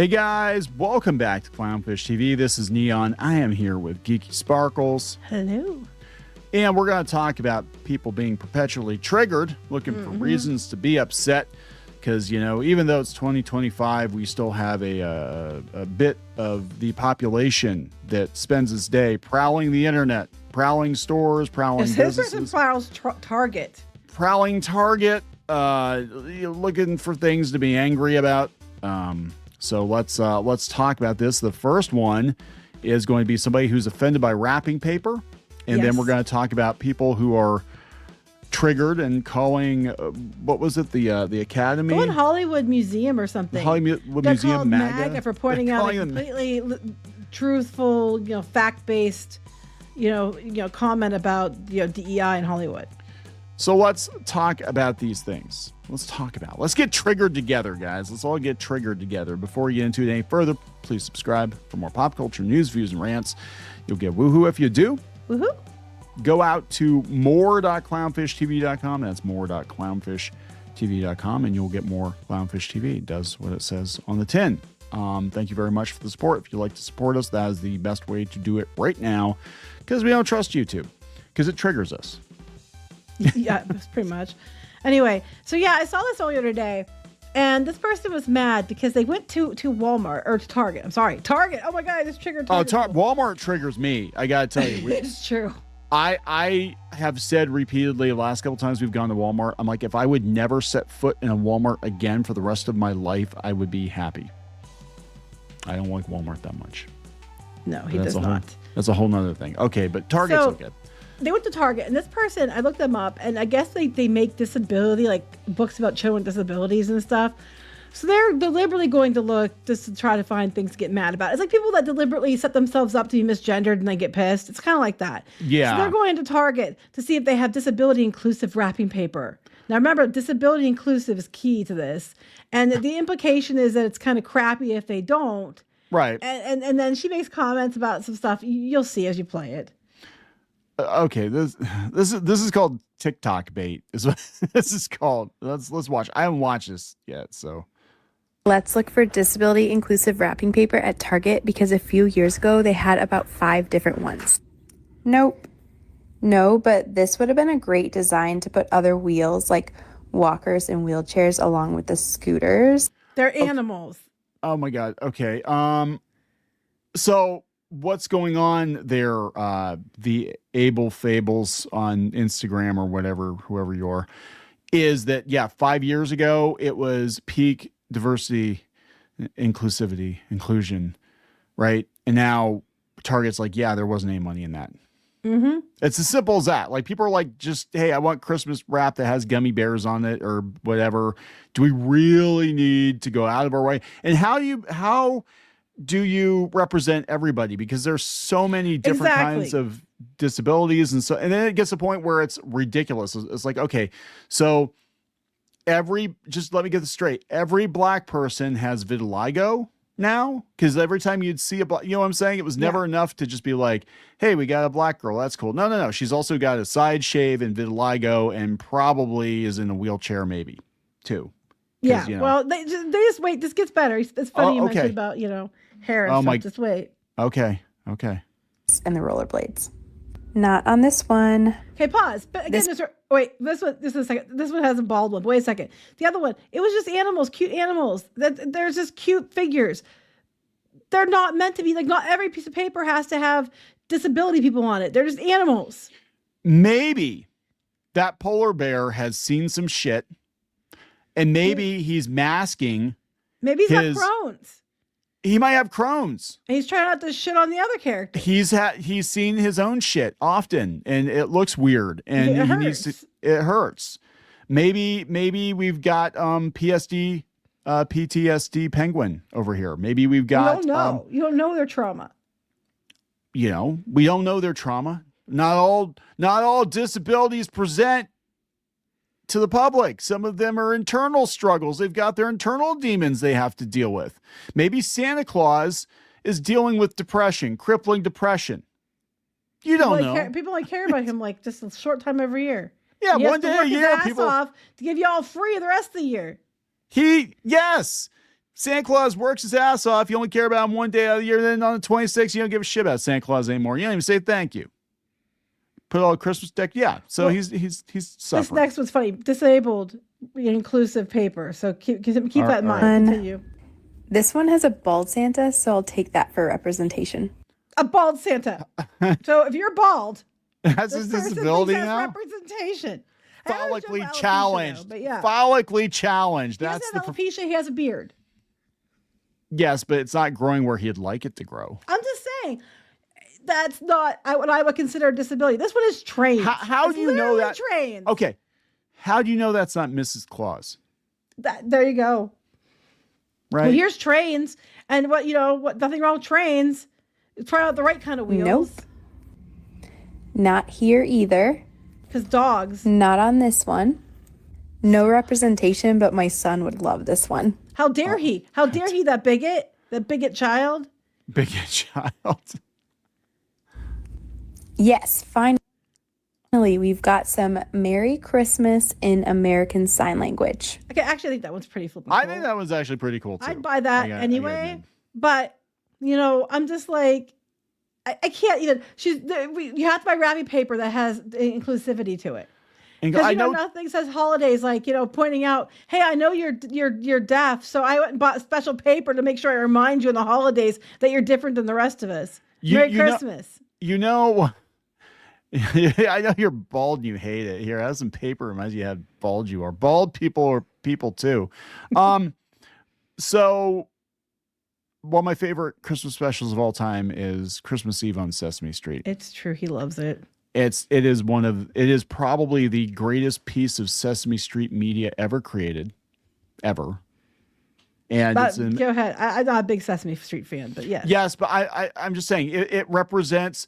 Hey guys, welcome back to Clownfish TV. This is Kneon. I am here with Geeky Sparkles. Hello. And we're going to talk about people being perpetually triggered, looking for reasons to be upset. Because, you know, even though it's 2025, we still have a bit of the population that spends its day prowling the internet, prowling stores, prowling businesses. This person prowls Target. Prowling Target, looking for things to be angry about. So let's talk about this. The first one is going to be somebody who's offended by wrapping paper. And then we're going to talk about people who are triggered and calling, what was it, the Academy? Go in Hollywood Museum or something. Hollywood They're Museum, called MAGA for pointing out a completely truthful, fact-based, comment about, DEI in Hollywood. So let's talk about these things. Let's get triggered together, guys. Let's all get triggered together. Before we get into it any further, please subscribe for more pop culture news, views, and rants. You'll get woohoo if you do. Woohoo. Go out to more.clownfishtv.com. That's more.clownfishtv.com, and you'll get more Clownfish TV. It does what it says on the tin. Thank you very much for the support. If you'd like to support us, that is the best way to do it right now, because we don't trust YouTube, because it triggers us. Yeah, that's pretty much. Anyway, so yeah, I saw this earlier today, and this person was mad because they went to Walmart, or to Target. I'm sorry, Target. Oh my God, this triggered Target. Walmart triggers me. I gotta tell you, it's true. I have said repeatedly the last couple times we've gone to Walmart, I'm like, if I would never set foot in a Walmart again for the rest of my life, I would be happy. I don't like Walmart that much. No, he does not. That's a whole nother thing. Okay, but Target's okay. They went to Target, and this person, I looked them up, and I guess they make disability, like books about children with disabilities and stuff. So they're deliberately going to look just to try to find things to get mad about. It's like people that deliberately set themselves up to be misgendered and they get pissed. It's kind of like that. Yeah. So they're going to Target to see if they have disability inclusive wrapping paper. Now remember, disability inclusive is key to this. And the implication is that it's kind of crappy if they don't. Right. And then she makes comments about some stuff. You'll see as you play it. Okay, this is called TikTok bait. Is what this is called. Let's watch. I haven't watched this yet, so. Let's look for disability inclusive wrapping paper at Target because a few years ago they had about 5 different ones. Nope. No, but this would have been a great design to put other wheels like walkers and wheelchairs along with the scooters. They're animals. Oh my God. Okay. So what's going on there? The Able Fables on Instagram or whatever, whoever you are, is that 5 years ago it was peak diversity, inclusion, right? And now Target's like, there wasn't any money in that. Mm-hmm. It's as simple as that. Like, people are like, just, hey, I want Christmas wrap that has gummy bears on it or whatever. Do we really need to go out of our way? And how do you represent everybody? Because there's so many different kinds of disabilities. And then it gets to a point where it's ridiculous. It's like, okay, so just let me get this straight. Every black person has vitiligo now, because every time you'd see you know what I'm saying? It was never enough to just be like, hey, we got a black girl. That's cool. No. She's also got a side shave and vitiligo and probably is in a wheelchair maybe too. Yeah. Well, they just wait. This gets better. It's funny you mentioned about, hair and stuff. Just wait. Okay. And the rollerblades. Not on this one. Okay, pause. But again, this one is a second. This one has a bald one. But wait a second. The other one, it was just animals, cute animals. There's just cute figures. They're not meant to be, like, not every piece of paper has to have disability people on it. They're just animals. Maybe that polar bear has seen some shit, and maybe he's masking. Maybe he's got Crohn's. He might have Crohn's. And he's trying not to shit on the other character. He's seen his own shit often, and it looks weird, and it hurts. Maybe we've got PTSD penguin over here. Maybe we've got. You don't know. You don't know their trauma. We don't know their trauma. Not all disabilities present to the public. Some of them are internal struggles. They've got their internal demons they have to deal with. Maybe Santa Claus is dealing with depression, crippling depression. You don't know. People only care about him like just a short time every year. Yeah, one day a year. People off to give you all free the rest of the year. Santa Claus works his ass off. You only care about him one day out of the year. Then on the 26th, you don't give a shit about Santa Claus anymore. You don't even say thank you. Put all the Christmas deck. Yeah. So Well, he's suffering. This next one's funny. Disabled inclusive paper. So keep that in mind. Continue. This one has a bald Santa, so I'll take that for representation. A bald Santa. So if you're bald, That's his this person disability thinks that's now. representation. I always joke Follically about alopecia, challenged. though, but yeah. Follically challenged. He That's doesn't have alopecia. He has a beard. Yes, but it's not growing where he'd like it to grow. I'm just saying. That's not what I would consider a disability. This one is trained. How do you know that? Trained. Okay. How do you know that's not Mrs. Claus? There you go. Right. Well, here's trains, and what? Nothing wrong with trains. Try out the right kind of wheels. Nope. Not here either. Because dogs. Not on this one. No representation, but my son would love this one. How dare he? How dare he? That bigot child. Bigot child. Yes, finally, we've got some Merry Christmas in American Sign Language. Okay, actually, I think that one's pretty flippin' I cool. think that was actually pretty cool too. I'd buy that anyway. But I'm just like, I can't even. You have to buy wrapping paper that has inclusivity to it. Because nothing says holidays like pointing out, hey, I know you're deaf, so I went and bought special paper to make sure I remind you in the holidays that you're different than the rest of us. Merry Christmas. I know you're bald and you hate it. Here, have some paper. Reminds you how bald you are. Bald people are people too. So one of my favorite Christmas specials of all time is Christmas Eve on Sesame Street. It's true. He loves it. It is probably the greatest piece of Sesame Street media ever created, ever. And go ahead. I'm not a big Sesame Street fan, but yes. Yes, but I'm just saying it represents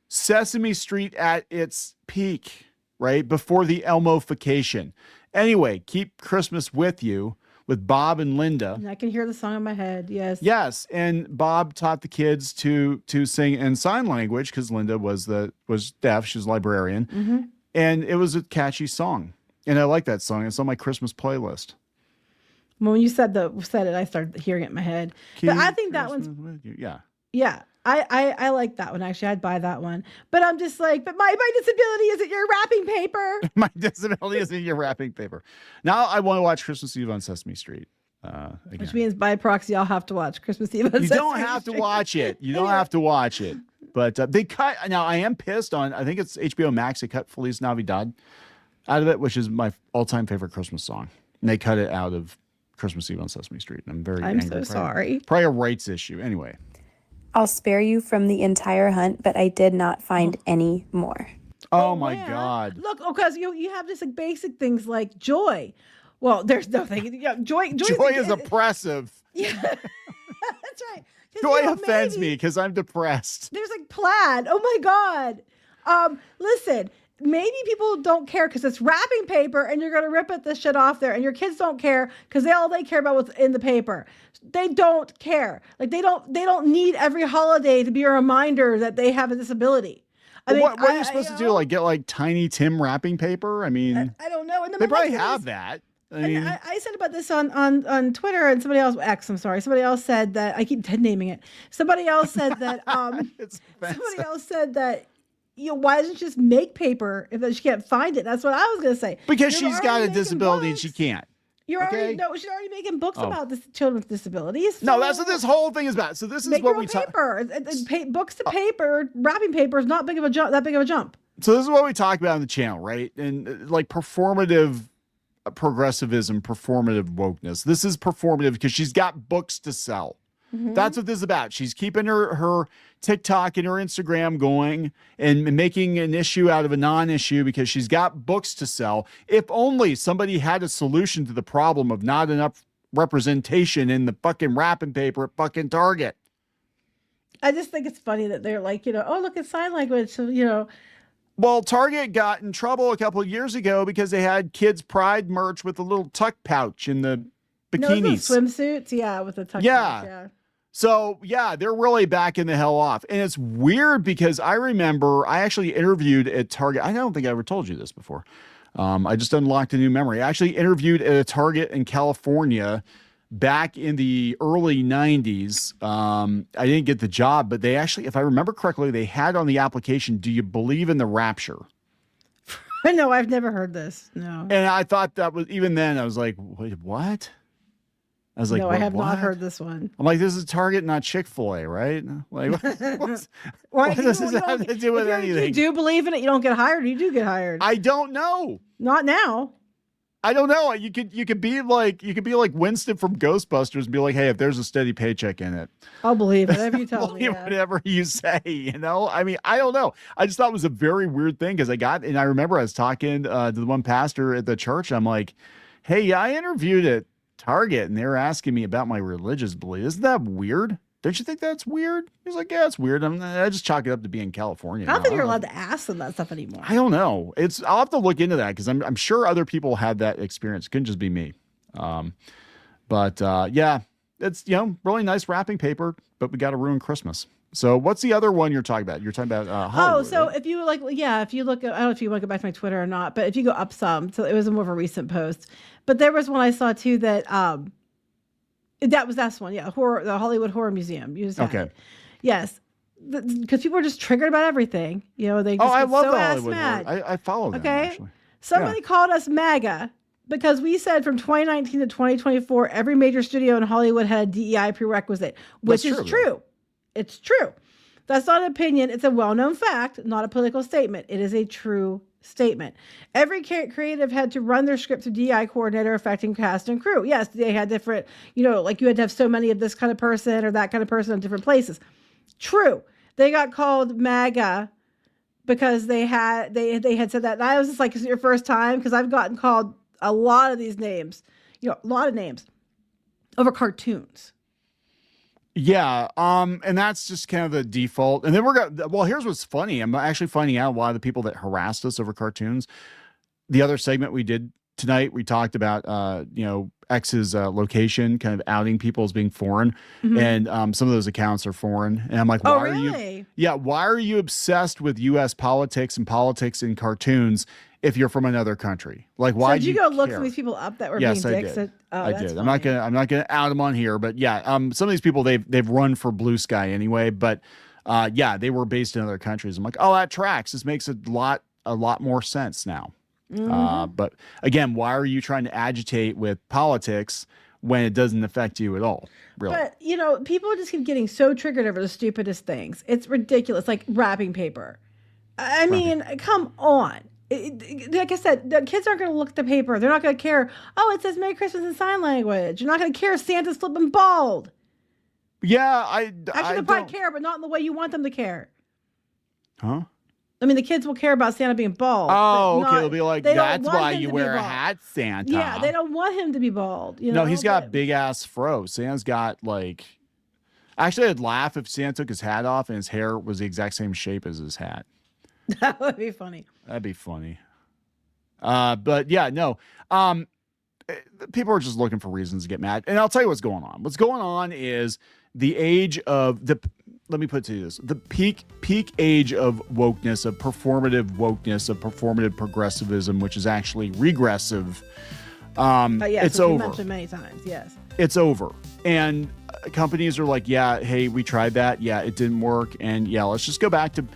Sesame Street at its peak, right? Before the Elmofication. Anyway, keep Christmas with you with Bob and Linda. And I can hear the song in my head. Yes. Yes. And Bob taught the kids to sing in sign language because Linda was deaf. She was a librarian. Mm-hmm. And it was a catchy song. And I like that song. It's on my Christmas playlist. When you said it, I started hearing it in my head. But I think that one's yeah. I like that one. Actually, I'd buy that one. But I'm just like, but my disability isn't your wrapping paper. My disability isn't your wrapping paper. Now I want to watch Christmas Eve on Sesame Street. Again. Which means by proxy, I'll have to watch Christmas Eve on Sesame Street. You don't have to watch it. You don't have to watch it. But they cut. Now I am pissed on. I think it's HBO Max. They cut Feliz Navidad out of it, which is my all-time favorite Christmas song. And they cut it out of Christmas Eve on Sesame Street. And I'm very angry. So sorry. Probably a rights issue. Anyway. I'll spare you from the entire hunt, but I did not find any more. Oh my God. Look, because you have just like basic things like joy. Well, there's nothing. Joy is oppressive. Yeah. That's right. Joy offends me because I'm depressed. There's like plaid. Oh my God. Listen, maybe people don't care because it's wrapping paper and you're going to rip this shit off there, and your kids don't care because they care about what's in the paper. They don't care. Like they don't need every holiday to be a reminder that they have a disability. What are you supposed to do? Like get like Tiny Tim wrapping paper? I mean, I don't know. And they probably have that. I said about this on Twitter, and somebody else, somebody else said that, I keep dead naming it. Somebody else said that, somebody else said that, why doesn't she just make paper if she can't find it? That's what I was going to say. Because she's got a disability and she can't. She's already making books about children with disabilities. So no, that's what this whole thing is about. So this is what we talk about. Books to paper, wrapping paper is not that big of a jump. So this is what we talk about on the channel, right? And like performative progressivism, performative wokeness. This is performative because she's got books to sell. Mm-hmm. That's what this is about. She's keeping her TikTok and her Instagram going and making an issue out of a non-issue because she's got books to sell. If only somebody had a solution to the problem of not enough representation in the fucking wrapping paper at fucking Target. I just think it's funny that they're like, oh, look at sign language. So, Well, Target got in trouble a couple of years ago because they had kids' pride merch with a little tuck pouch in the bikinis. No, swimsuits, yeah, with the tuck pouch, yeah. So, yeah, they're really backing the hell off. And it's weird because I remember I actually interviewed at Target. I don't think I ever told you this before. I just unlocked a new memory. I actually interviewed at a Target in California back in the early 90s, I didn't get the job, but they actually, if I remember correctly, they had on the application, do you believe in the rapture? No, I've never heard this. No. And I thought that was, even then, I was like, wait, what? I was like, no, I have not heard this one. I'm like, this is Target, not Chick-fil-A, right? Like, what does this have to do with anything? If you do believe in it, you don't get hired. You do get hired. I don't know. Not now. I don't know. You could be like Winston from Ghostbusters and be like, hey, if there's a steady paycheck in it, I'll believe whatever you tell me. Yeah. Whatever you say, I mean, I don't know. I just thought it was a very weird thing because I remember I was talking to the one pastor at the church. I'm like, hey, yeah, I interviewed at Target and they were asking me about my religious belief. Isn't that weird? Don't you think that's weird? He's like, yeah, it's weird. I just chalk it up to being in California. I don't think you're allowed to ask them that stuff anymore. I don't know. I'll have to look into that because I'm sure other people had that experience. It couldn't just be me. Yeah, it's really nice wrapping paper, but we got to ruin Christmas. So what's the other one you're talking about? You're talking about Hollywood, so right? if you if you look at, I don't know if you want to go back to my Twitter or not, but if you go up some, so it was more of a recent post, but there was one I saw too that that's one. Yeah. The Hollywood Horror Museum. Okay. Yes. Because people are just triggered about everything. They just I love so the ass Hollywood mad. Horror. I follow them, okay. Actually. Somebody called us MAGA because we said from 2019 to 2024, every major studio in Hollywood had a DEI prerequisite, which is true. It's true. That's not an opinion. It's a well-known fact, not a political statement. It is a true statement. Every creative had to run their script to DI coordinator affecting cast and crew. Yes, they had different, like you had to have so many of this kind of person or that kind of person in different places. True. They got called MAGA because they had said that. And I was just like, is it your first time? Because I've gotten called a lot of these names, a lot of names over cartoons. Yeah, and that's just kind of the default. And then here's what's funny. I'm actually finding out a lot of the people that harassed us over cartoons. The other segment we did tonight, we talked about, X's location, kind of outing people as being foreign. Mm-hmm. And some of those accounts are foreign. And I'm like, why are you? Yeah, why are you obsessed with U.S. politics and politics in cartoons if you're from another country? Like, why did you go look some of these people up that were being dicks? I did. I'm not gonna out them on here, but yeah, some of these people they've run for Blue Sky anyway, but they were based in other countries. I'm like, oh, that tracks. This makes a lot more sense now. Mm-hmm. But again, why are you trying to agitate with politics when it doesn't affect you at all? Really? But people just keep getting so triggered over the stupidest things. It's ridiculous, like wrapping paper. I mean, come on. Like I said, the kids aren't going to look at the paper. They're not going to care. Oh, it says Merry Christmas in sign language. You're not going to care if Santa's flipping bald. Yeah, Actually, they'll probably care, but not in the way you want them to care. Huh? I mean, the kids will care about Santa being bald. Oh, okay. They'll be like, that's why you wear a hat, Santa. Yeah, they don't want him to be bald. No, he's got big ass fro. Santa's got actually, I'd laugh if Santa took his hat off and his hair was the exact same shape as his hat. That would be funny. That'd be funny. But yeah, no. People are just looking for reasons to get mad. And I'll tell you what's going on. What's going on is the age of let me put it to you this, the peak age of wokeness, of performative progressivism, which is actually regressive. It's over. You mentioned many times. Yes. It's over. And companies are like, yeah, hey, we tried that. Yeah, it didn't work. And yeah, let's just go back to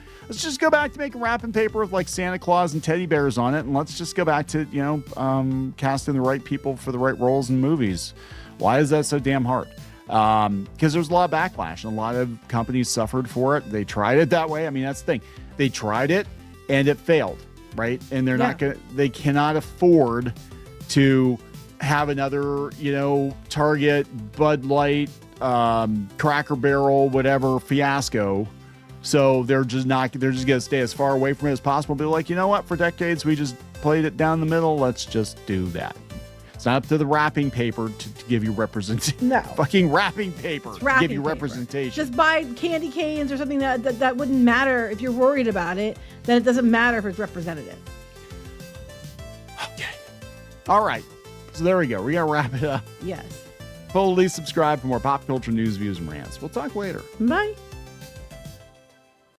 making wrapping paper with like Santa Claus and teddy bears on it. And let's just go back to, casting the right people for the right roles in movies. Why is that so damn hard? Because there's a lot of backlash and a lot of companies suffered for it. They tried it that way. I mean, that's the thing. They tried it and it failed, right? And they cannot afford to have another, Target, Bud Light, Cracker Barrel, whatever fiasco. So they're just going to stay as far away from it as possible. Be like, you know what? For decades, we just played it down the middle. Let's just do that. It's not up to the wrapping paper to give you representation. No. Fucking wrapping paper to give you representation. Just buy candy canes or something that wouldn't matter if you're worried about it. Then it doesn't matter if it's representative. Okay. All right. So there we go. We're going to wrap it up. Yes. Please subscribe for more pop culture news, views, and rants. We'll talk later. Bye.